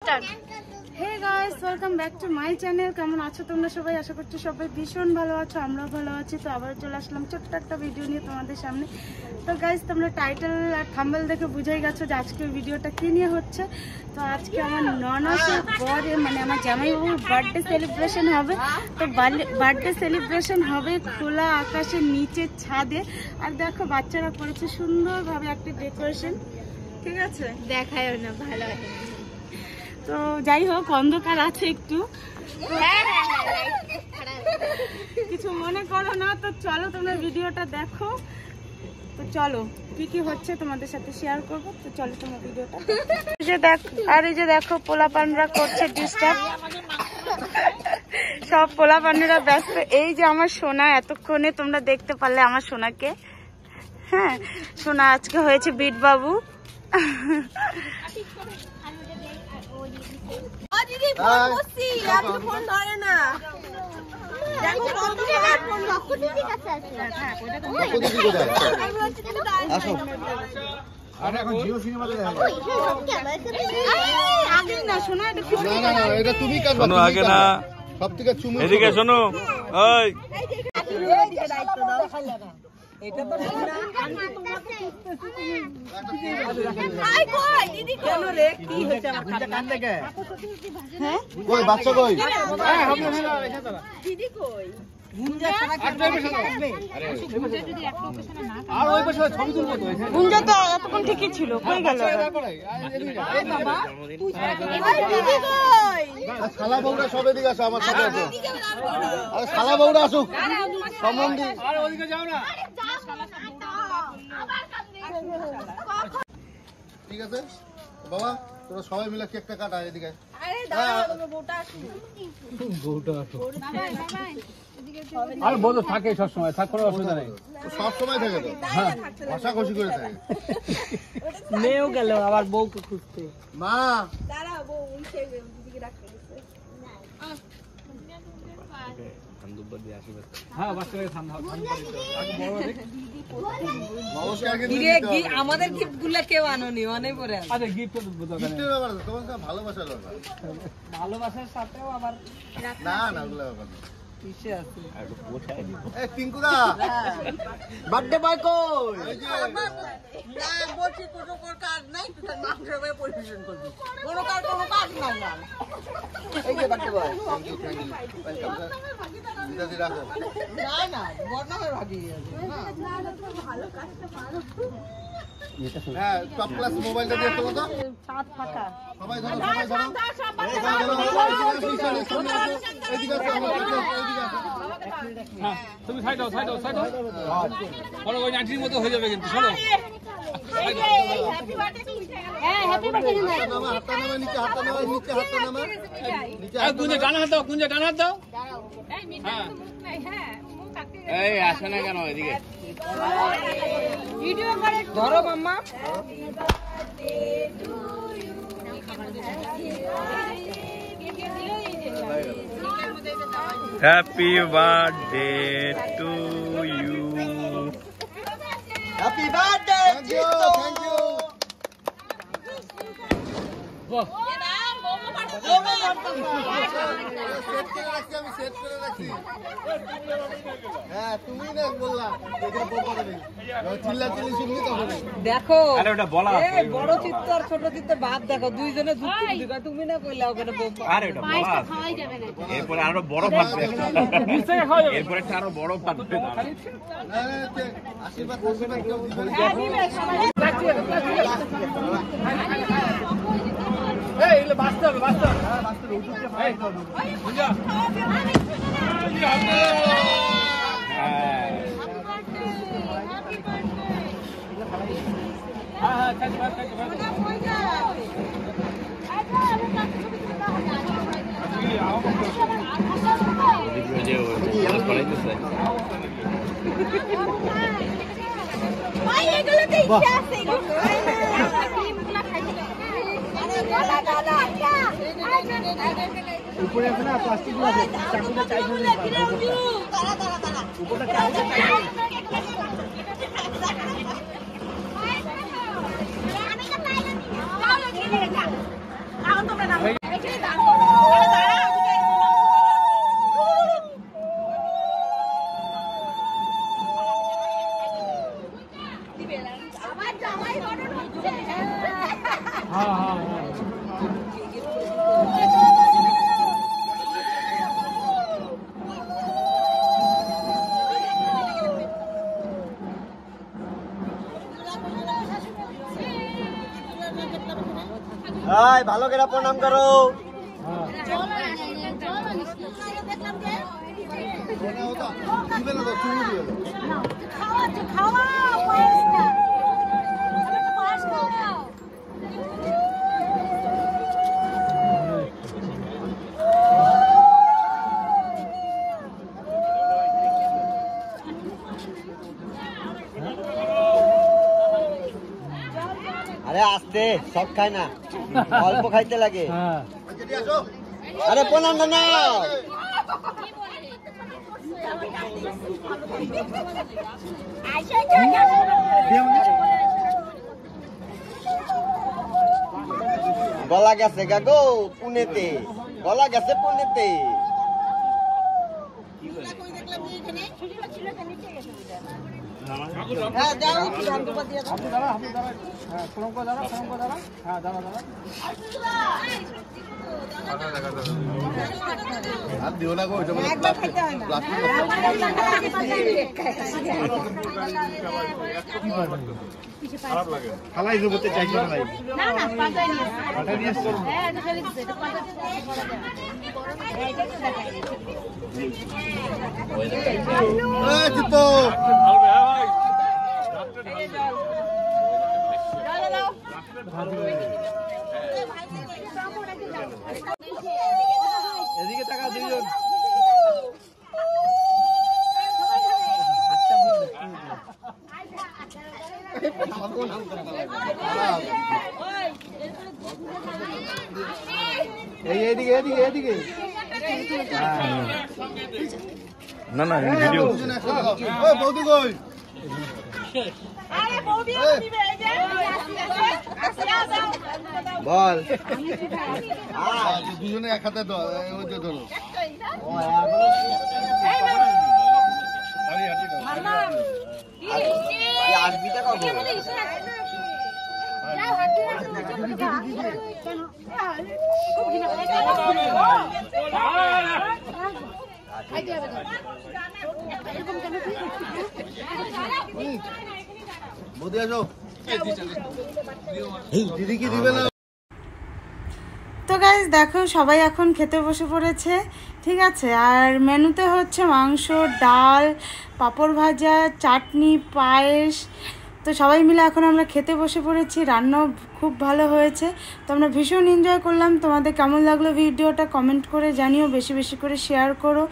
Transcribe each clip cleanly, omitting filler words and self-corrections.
Hey guys, welcome back to my channel. কেমন আছো তোমরা সবাই? আশা করছি সবাই ভীষণ ভালো আছো, আমরাও ভালো আছি। তো আবার চলে আসলাম ছোট্ট একটা ভিডিও নিয়ে তোমাদের সামনে। তো গাইস, তোমরা টাইটেল আর থাম্বনেল দেখে বুঝেই গেছো যে আজকে ভিডিওটা কী নিয়ে হচ্ছে। তো আজকে আমার ননসের পরে মানে আমার জামাইবাবুর বার্থডে সেলিব্রেশন হবে। তো বার্থডে সেলিব্রেশন হবে খোলা আকাশের নিচে ছাদে। আর দেখো বাচ্চারা করেছে সুন্দরভাবে একটা ডেকোরেশন, ঠিক আছে? দেখায় না ভালো। তো যাই হোক, অন্ধকার আছে একটু, কিছু মনে করো না। তো চলো তোমরা ভিডিওটা দেখো। তো চলো কি কি হচ্ছে তোমাদের সাথে শেয়ার করবো। তো চলো তোমরা ভিডিওটা আর এই যে দেখো পোলাপানরা করছে ডিস্টার্ব, সব পোলাপানরা ব্যস্ত। এই যে আমার সোনা, এতক্ষণে তোমরা দেখতে পারলে আমার সোনাকে। হ্যাঁ, সোনা আজকে হয়েছে বিট বাবু। এদিকে শোনো, বাচ্চা কই? গুঞ্জা তো এতক্ষণ ঠিকই ছিল, কই গেল? শালা বউরা সব এদিকে আসো, আমার সাথে আসো। আরে শালা বউরা আসুক সম্বন্ধে। ঠিক আছে বাবা, তোরা সবাই মিলে কেকটা কাটা। এদিকে আর বউ তো থাকে সবসময়, থাক কোনো অসুবিধা নেই। সব সময় থাকে তো, ভাষা খুশি করে থাকে। মেয়েও গেল আবার বউকে খুঁজতে। মা আমাদের গিফট গুলা কেউ আনোনি, মনে পড়ে? ভালোবাসার ব্যাপার, ভালোবাসার সাথেও আবার না না ওগুলো ব্যাপার না। টিঙ্কুদা বার্থডে বয় কই? কোনো কাজ নাই, পরিবেশন করবি। কোনো কাজ নাই। এই যে বার্থডে বয়, রাখো। না বর্ণামের ভাগি হ্যাঁ, টপ ক্লাস মোবাইলটা দিয়ে তোলো তো। ছাদ ফাঁকা, সবাই ধরো, সবাই ধরো। এদিকে আসো, এদিকে আসো। তুমি সাইড দাও, সাইড দাও, সাইড দাও। বড় ওই আন্টির মতো হয়ে যাবে কিন্তু, শোনো। হাতটা নামা, নিচে হাতটা নামা, নিচে হাতটা নামা, নিচে হাত গুঞ্জে ডান হাত দাও, গুঞ্জে ডান হাত দাও। এই আসে না কেন এদিকে? ধরো মাম্মা। Happy birthday to you. Happy birthday. Thank you, thank you. আমি সেট করে রাখছি। হ্যাঁ, তুমি না বললা চিল্লাচিল্লি শুনবি তখন। দেখো আরে ওটা বলা আছে, বড় চিত্ত আর ছোট চিত্ত ভাব দেখো, দুইজনে তুমি না কইলা ওখানে আরে ওটা বলা আছে। এরপরে আরো বড় ফাটবে, এরপরে আরো বড় ফাটবে। আশীর্বাদ আশীর্বাদ কেউ দিবে? বাঁচতে হবে, বাঁচতে হবে। হ্যাঁ, বাঁচতে হবে। গুঞ্জা উপরে আছে না প্লাস্টিক গুলো আছে, চাকুটা চাইছে না উপরটা চাকুটা চাইছে। ভালো করে প্রণাম করো। আরে আস্তে, সব খায় না, অল্প খাইতে লাগে। আরে প্রণাম না, গলা গেছে গো পুনেতে, গলা গেছে পুনেতে। খালাই জুবতে চাইছো না নাই না না পাতাই নিয়ে পাটা নিয়ে আসছো হ্যাঁ এটা খালি এটা পাতা এইটা তো দেখাই এই চিত্তো এদিকে তাকা দুইজন এদিকে এদিকে এদিকে না না ভিডিও বৌদি কই? বল দুজনে এক হাতে ধরো। আসবিটা কখন? বৌদি আসো। দিদি কি দিবে না? তো গাইস দেখো সবাই এখন খেতে বসে পড়েছে, ঠিক আছে। আর মেনুতে হচ্ছে মাংস, ডাল, পাঁপড় ভাজা, চাটনি, পায়েস। তো সবাই মিলে এখন আমরা খেতে বসে পড়েছি। রান্নাও খুব ভালো হয়েছে, তো আমরা ভীষণ এনজয় করলাম। তোমাদের কেমন লাগলো ভিডিওটা কমেন্ট করে জানিও, বেশি বেশি করে শেয়ার করো।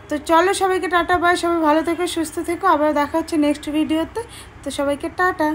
তো চলো সবাইকে টাটা বাই, সবাই ভালো থেকো, সুস্থ থেকো, আবার দেখা হচ্ছে নেক্সট ভিডিওতে। তো সবাইকে টাটা।